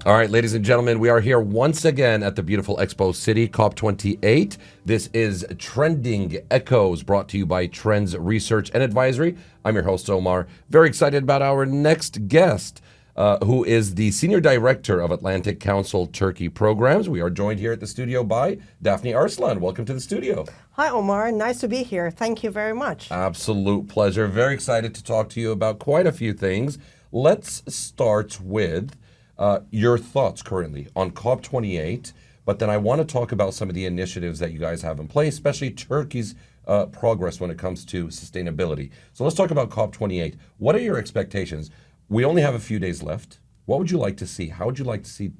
All right, ladies and gentlemen, we are here once again at the beautiful Expo City, COP28. This is Trending Echoes, brought to you by Trends Research and Advisory. I'm your host, Omar. Very excited about our next guest, who is the Senior Director of Atlantic Council Turkey Programs. We are joined here at the studio by Defne Arslan. Welcome to the studio. Hi, Omar. Nice to be here. Thank you very much. Absolute pleasure. Very excited to talk to you about quite a few things. Let's start with your thoughts currently on COP28, but then I want to talk about some of the initiatives that you guys have in place, especially Turkey's progress when it comes to sustainability. So let's talk about COP28. What are your expectations? We only have a few days left. What would you like to see? How would you like to see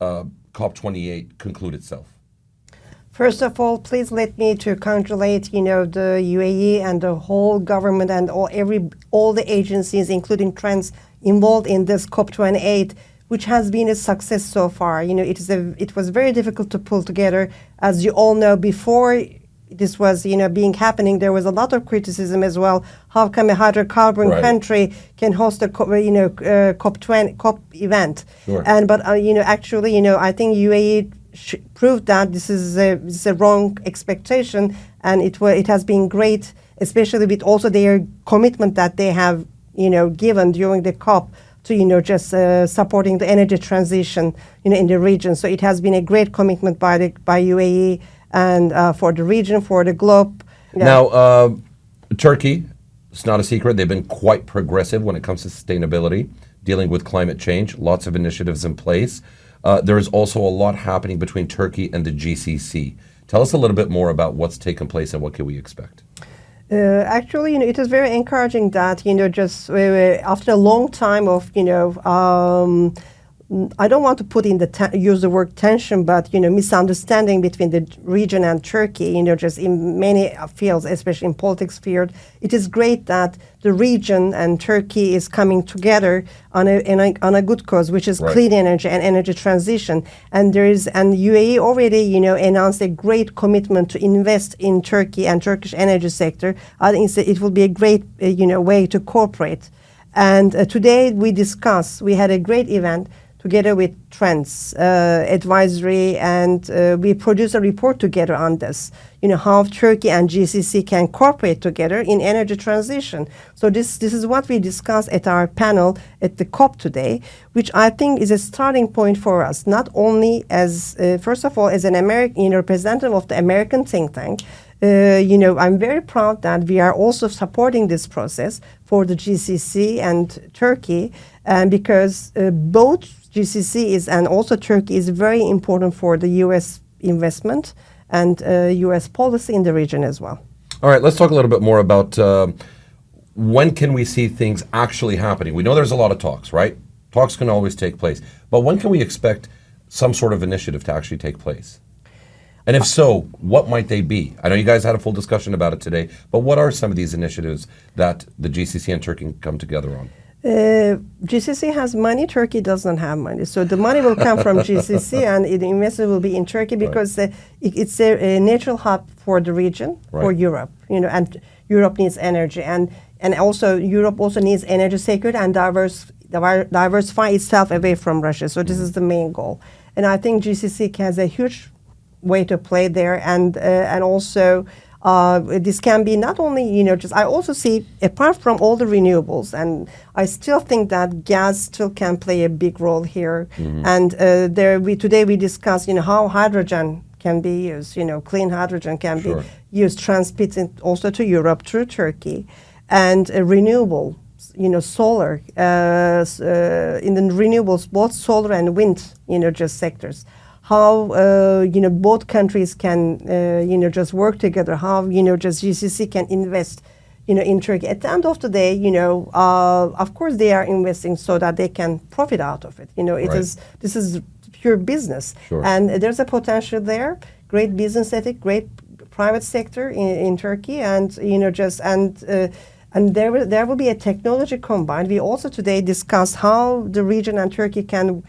COP28 conclude itself? First of all, please let me to congratulate, the UAE and the whole government and all the agencies, including Trends, involved in this COP28, which has been a success so far. It was very difficult to pull together. As you all know, before this was, happening, there was a lot of criticism as well. How come a hydrocarbon country can host a COP event? Sure. Actually, I think UAE proved that this is a wrong expectation, and it has been great, especially with also their commitment that they have, given during the COP to, just supporting the energy transition, in the region. So it has been a great commitment by UAE and for the region, for the globe. Now, Turkey, it's not a secret, they've been quite progressive when it comes to sustainability, dealing with climate change, lots of initiatives in place. There is also a lot happening between Turkey and the GCC. Tell us a little bit more about what's taken place and what can we expect? Actually, it is very encouraging that, just after a long time of, I don't want to put in use the word tension, but, misunderstanding between the region and Turkey, just in many fields, especially in politics field. It is great that the region and Turkey is coming together on a good cause, which is clean energy and energy transition. And UAE already, announced a great commitment to invest in Turkey and Turkish energy sector. I think it will be a great, way to cooperate. And today we had a great event together with Trends Advisory, and we produced a report together on this, how Turkey and GCC can cooperate together in energy transition. So this is what we discussed at our panel at the COP today, which I think is a starting point for us, not only as, first of all, as an American, representative of the American think tank. I'm very proud that we are also supporting this process for the GCC and Turkey, because both GCC and also Turkey is very important for the U.S. investment and U.S. policy in the region as well. All right, let's talk a little bit more about when can we see things actually happening? We know there's a lot of talks, right? Talks can always take place. But when can we expect some sort of initiative to actually take place? And if so, what might they be? I know you guys had a full discussion about it today, but what are some of these initiatives that the GCC and Turkey can come together on? GCC has money, Turkey doesn't have money. So the money will come from GCC and the investment will be in Turkey because it's a natural hub for the region, for Europe, and Europe needs energy. And also Europe also needs energy security and diversify itself away from Russia. So this is the main goal. And I think GCC has a huge way to play there, and also this can be not only, I also see, apart from all the renewables, and I still think that gas still can play a big role here. And today we discussed, how hydrogen can be used, clean hydrogen can be used, transmitted also to Europe through Turkey, and renewable, solar, in the renewables, both solar and wind, sectors. How both countries can just work together. How GCC can invest in Turkey. At the end of the day, of course they are investing so that they can profit out of it. This is pure business, and there's a potential there. Great business ethic, great private sector in Turkey, and there will be a technology combined. We also today discussed how the region and Turkey can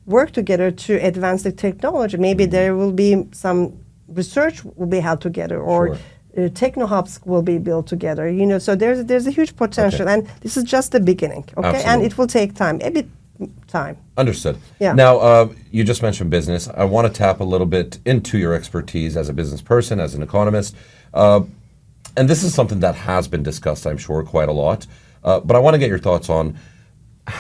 work together to advance the technology. Maybe there will be some research will be held together, or techno hubs will be built together. So there's a huge potential, and this is just the beginning. Okay, and it will take time, a bit time. Understood. Yeah. Now, you just mentioned business. I want to tap a little bit into your expertise as a business person, as an economist. And this is something that has been discussed, I'm sure, quite a lot. But I want to get your thoughts on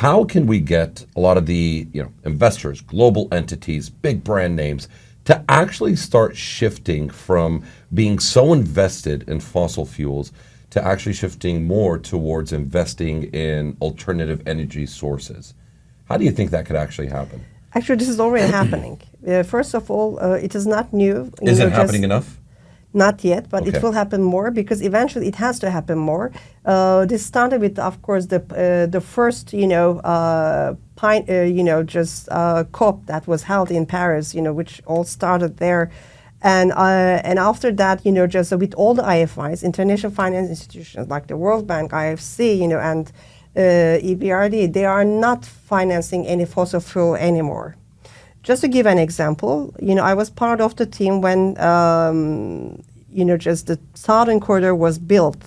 how can we get a lot of the investors, global entities, big brand names, to actually start shifting from being so invested in fossil fuels to actually shifting more towards investing in alternative energy sources. How do you think that could actually happen? Actually, this is already happening. First of all, it is not new. Is it happening enough? Not yet, but Okay. it will happen more because eventually it has to happen more. This started with, of course, the first, COP that was held in Paris, which all started there. And after that, just with all the IFIs, international finance institutions like the World Bank, IFC, and EBRD, they are not financing any fossil fuel anymore. Just to give an example, I was part of the team when, just the southern corridor was built,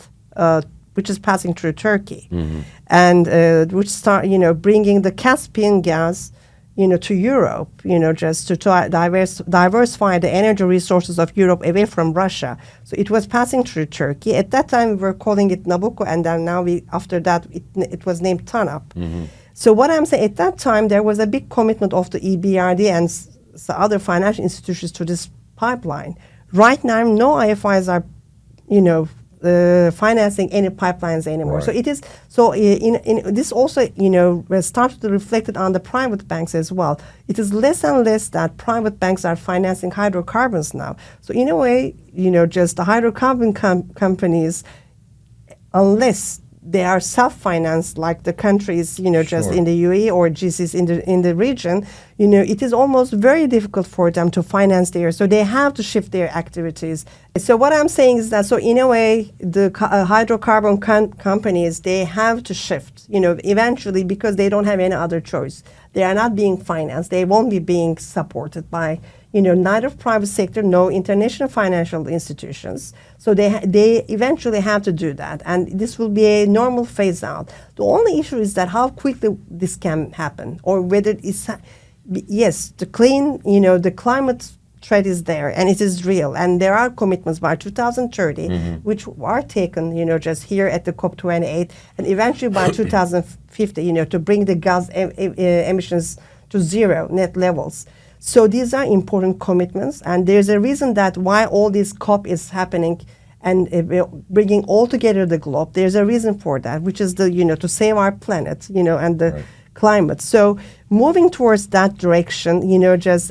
which is passing through Turkey, and which start, bringing the Caspian gas, to Europe, just to diversify the energy resources of Europe away from Russia. So it was passing through Turkey. At that time, we were calling it Nabucco, and then now after that, it was named TANAP. So what I'm saying, at that time, there was a big commitment of the EBRD and other financial institutions to this pipeline. Right now, no IFIs are, financing any pipelines anymore. Right. So it is. So in this also, started to reflect it on the private banks as well. It is less and less that private banks are financing hydrocarbons now. So in a way, just the hydrocarbon companies, unless they are self-financed, like the countries, just Sure. in the UAE or GCC in the region, it is almost very difficult for them to finance there. So they have to shift their activities. So what I'm saying is that, so in a way, the hydrocarbon companies, they have to shift, eventually, because they don't have any other choice. They are not being financed. They won't be being supported by, neither private sector, no international financial institutions. So they eventually have to do that. And this will be a normal phase out. The only issue is that how quickly this can happen, or whether it's, yes, the the climate threat is there and it is real. And there are commitments by 2030, which are taken, just here at the COP28, and eventually by 2050, to bring the gas emissions to zero net levels. So these are important commitments, and there's a reason that why all this COP is happening and bringing all together the globe. There's a reason for that, which is to save our planet, and the climate. So moving towards that direction,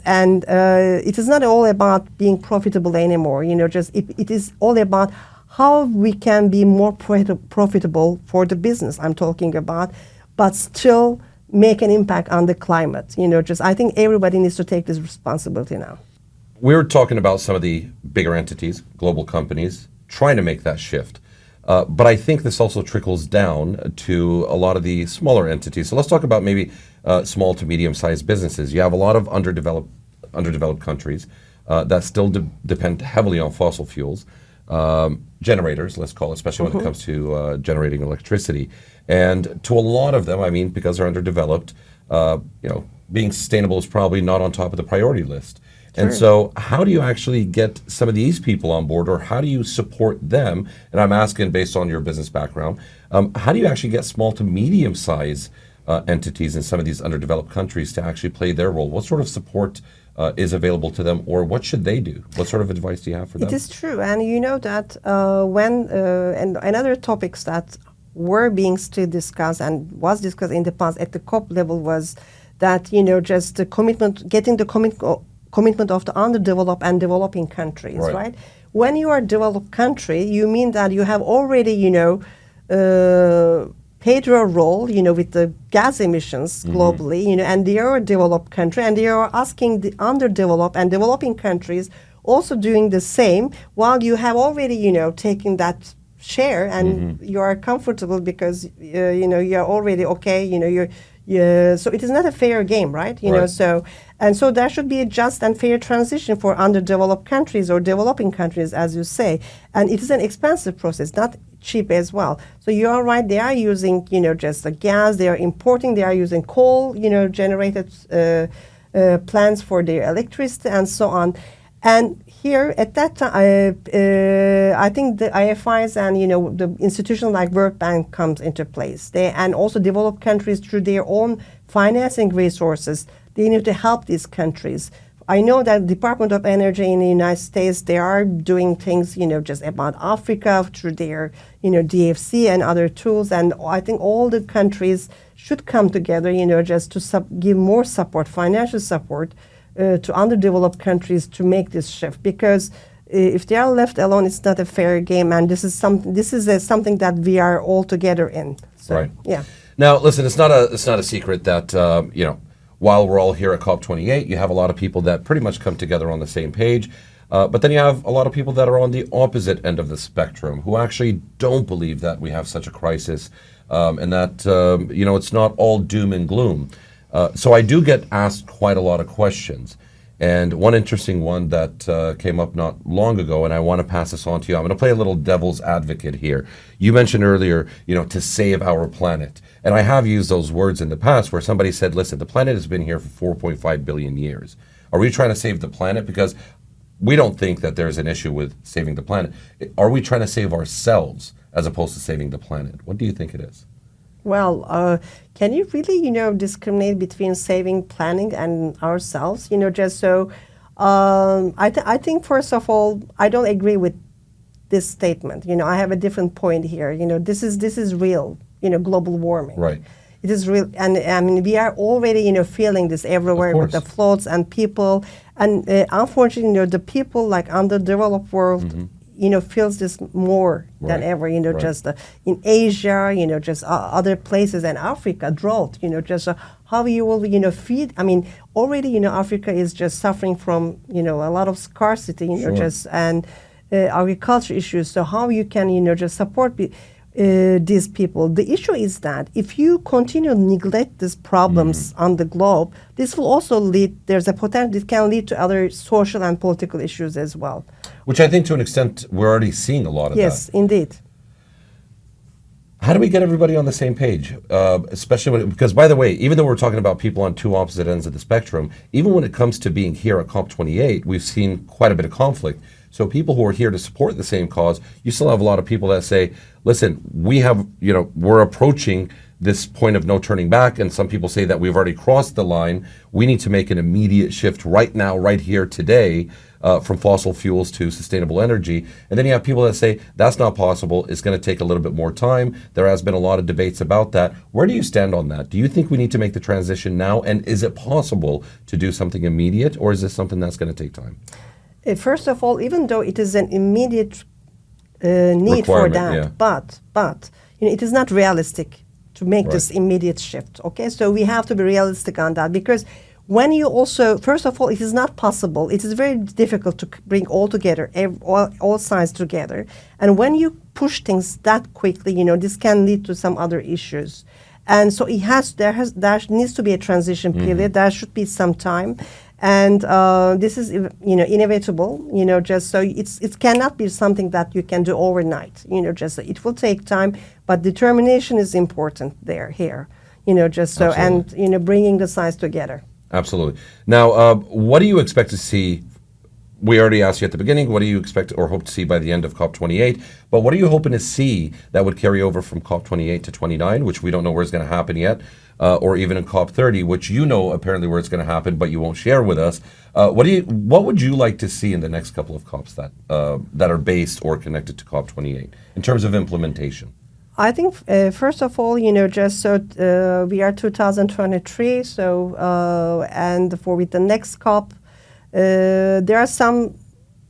and it is not all about being profitable anymore. It is all about how we can be more profitable for the business I'm talking about, but still make an impact on the climate. I think everybody needs to take this responsibility now. We were talking about some of the bigger entities, global companies, trying to make that shift. But I think this also trickles down to a lot of the smaller entities. So let's talk about maybe small to medium-sized businesses. You have a lot of underdeveloped countries that still depend heavily on fossil fuels. Generators, let's call it, especially when it comes to generating electricity. And to a lot of them, because they're underdeveloped, being sustainable is probably not on top of the priority list. Sure. And so how do you actually get some of these people on board, or how do you support them? And I'm asking based on your business background, how do you actually get small to medium-sized entities in some of these underdeveloped countries to actually play their role? What sort of support is available to them, or what should they do? What sort of advice do you have for them? It is true, and you know that when and another topics that were being still discussed and was discussed in the past at the COP level was that just the commitment, getting the commitment of the underdeveloped and developing countries, right? When you are a developed country, you mean that you have already paid your role, with the gas emissions globally, and they are a developed country, and they are asking the underdeveloped and developing countries also doing the same, while you have already, taken that share, and you are comfortable because, you are already okay, so it is not a fair game, right? So there should be a just and fair transition for underdeveloped countries or developing countries, as you say. And it is an expensive process. cheap as well. So you are right. They are using, just the gas. They are importing. They are using coal, generated plants for their electricity and so on. And here at that time, I think the IFIs and the institution like World Bank comes into place. And also developed countries through their own financing resources. They need to help these countries. I know that Department of Energy in the United States, they are doing things, just about Africa through their, DFC and other tools. And I think all the countries should come together, just to give more support, financial support to underdeveloped countries to make this shift. Because if they are left alone, it's not a fair game. And this is something that we are all together in. So, right. Yeah. Now, listen, it's not a secret that, while we're all here at COP28, you have a lot of people that pretty much come together on the same page. But then you have a lot of people that are on the opposite end of the spectrum who actually don't believe that we have such a crisis and that, it's not all doom and gloom. So I do get asked quite a lot of questions. And one interesting one that came up not long ago, and I want to pass this on to you. I'm going to play a little devil's advocate here. You mentioned earlier, to save our planet. And I have used those words in the past where somebody said, listen, the planet has been here for 4.5 billion years. Are we trying to save the planet? Because we don't think that there's an issue with saving the planet. Are we trying to save ourselves as opposed to saving the planet? What do you think it is? Well, can you really, discriminate between saving planet and ourselves? Just so, I think first of all, I don't agree with this statement. I have a different point here. This is real. Global warming. Right. It is real, and I mean we are already feeling this everywhere with the floods and people, and unfortunately, the people like underdeveloped world. Feels this more than ever, Right. just in Asia, just other places, and Africa, drought, just how you will, feed. I mean, already, Africa is just suffering from, a lot of scarcity, Sure. just, and agriculture issues. So how you can, just support these people. The issue is that if you continue to neglect these problems on the globe, this will also there's a potential, it can lead to other social and political issues as well. Which I think to an extent we're already seeing a lot of that. Yes, indeed. How do we get everybody on the same page? Especially because, by the way, even though we're talking about people on two opposite ends of the spectrum, even when it comes to being here at COP28, we've seen quite a bit of conflict. So people who are here to support the same cause, you still have a lot of people that say, listen, we're approaching this point of no turning back, and some people say that we've already crossed the line. We need to make an immediate shift right now, right here, today, from fossil fuels to sustainable energy. And then you have people that say that's not possible. It's going to take a little bit more time. There has been a lot of debates about that. Where do you stand on that? Do you think we need to make the transition now? And is it possible to do something immediate, or is this something that's going to take time? First of all, even though it is an immediate need for that, yeah. but it is not realistic to make Right. this immediate shift. Okay, so we have to be realistic on that, because when you also, first of all, it is not possible. It is very difficult to bring all together, all sides together. And when you push things that quickly, this can lead to some other issues. And so there needs to be a transition period. There should be some time. And this is, inevitable, just so it cannot be something that you can do overnight, just so it will take time, but determination is important here, just so, Absolutely. and, bringing the sides together. Absolutely. Now, what do you expect to see? We already asked you at the beginning, what do you expect or hope to see by the end of COP28? But what are you hoping to see that would carry over from COP28 to 29, which we don't know where it's going to happen yet, or even in COP30, which apparently where it's going to happen, but you won't share with us. What would you like to see in the next couple of COPs that are based or connected to COP28 in terms of implementation? I think, first of all, just so we are 2023, so, and with the next COP, there are some,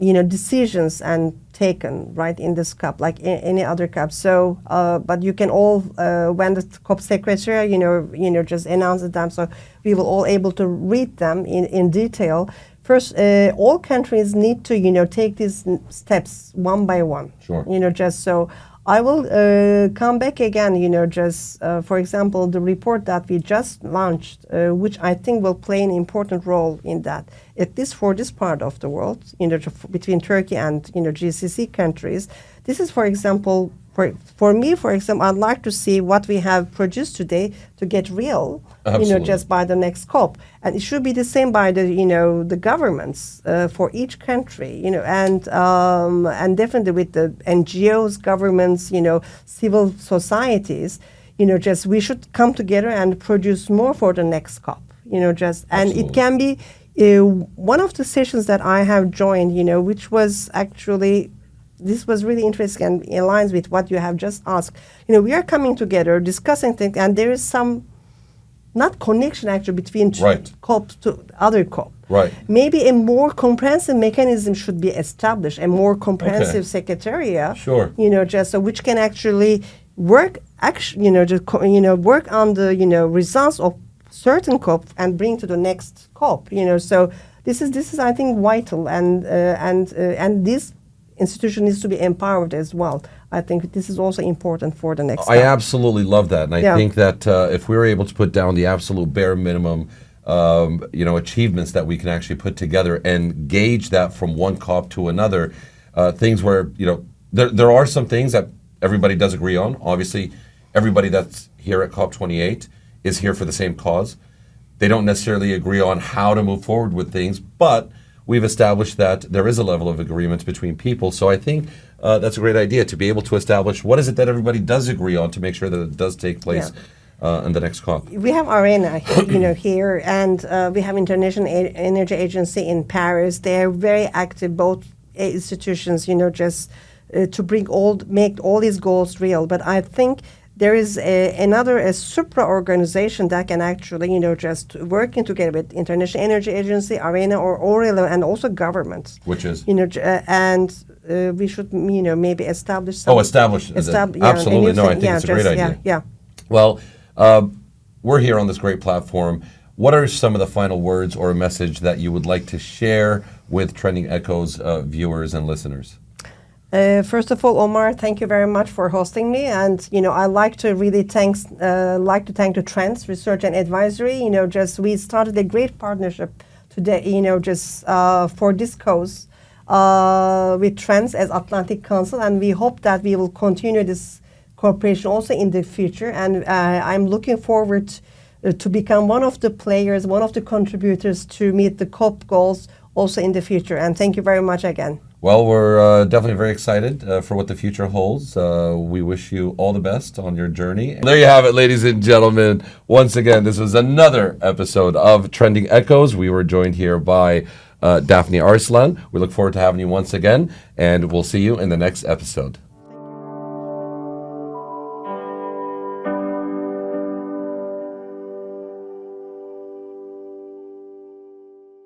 decisions and taken right in this COP, like any other COP. So, but you can all, when the COP secretary, just announce them, so we will all able to read them in detail. First, all countries need to, take these steps one by one. Sure. Just so. I will come back again, just, for example, the report that we just launched, which I think will play an important role in that. at least for this part of the world, between Turkey and GCC countries. This is, for example, for me, for example, I'd like to see what we have produced today to get real, just by the next COP, and it should be the same by the governments for each country, and definitely with the NGOs, governments, civil societies, just we should come together and produce more for the next COP, and it can be one of the sessions that I have joined, which was actually. This was really interesting and aligns with what you have just asked. We are coming together, discussing things, and there is some, not connection actually between COP to other COP. Right. Maybe a more comprehensive mechanism should be established, a more comprehensive secretariat. Sure. Just so which can actually work, work on the results of certain COP and bring to the next COP. So this is I think vital, and this institution needs to be empowered as well. I think this is also important for the next I absolutely love that. And I think that if we were able to put down the absolute bare minimum, achievements that we can actually put together and gauge that from one COP to another, things where, there are some things that everybody does agree on. Obviously, everybody that's here at COP28 is here for the same cause. They don't necessarily agree on how to move forward with things, but we've established that there is a level of agreement between people. So I think that's a great idea to be able to establish what is it that everybody does agree on to make sure that it does take place in the next COP. We have ARENA, here, and we have International Energy Agency in Paris. They are very active, both institutions, just to make all these goals real. But I think there is another supra organization that can actually, just working together with International Energy Agency, ARENA, or and also governments. Which is? And we should, maybe establish some. Absolutely. No, I think it's a great idea. Yeah. Well, we're here on this great platform. What are some of the final words or a message that you would like to share with Trending Echoes viewers and listeners? First of all, Omar, thank you very much for hosting me, and I like to really thank the Trends Research and Advisory. We started a great partnership today. For this cause with Trends as Atlantic Council, and we hope that we will continue this cooperation also in the future. And I'm looking forward to become one of the players, one of the contributors to meet the COP goals also in the future. And thank you very much again. Well, we're definitely very excited for what the future holds. We wish you all the best on your journey. There you have it, ladies and gentlemen. Once again, this was another episode of Trending Echoes. We were joined here by Defne Arslan. We look forward to having you once again, and we'll see you in the next episode.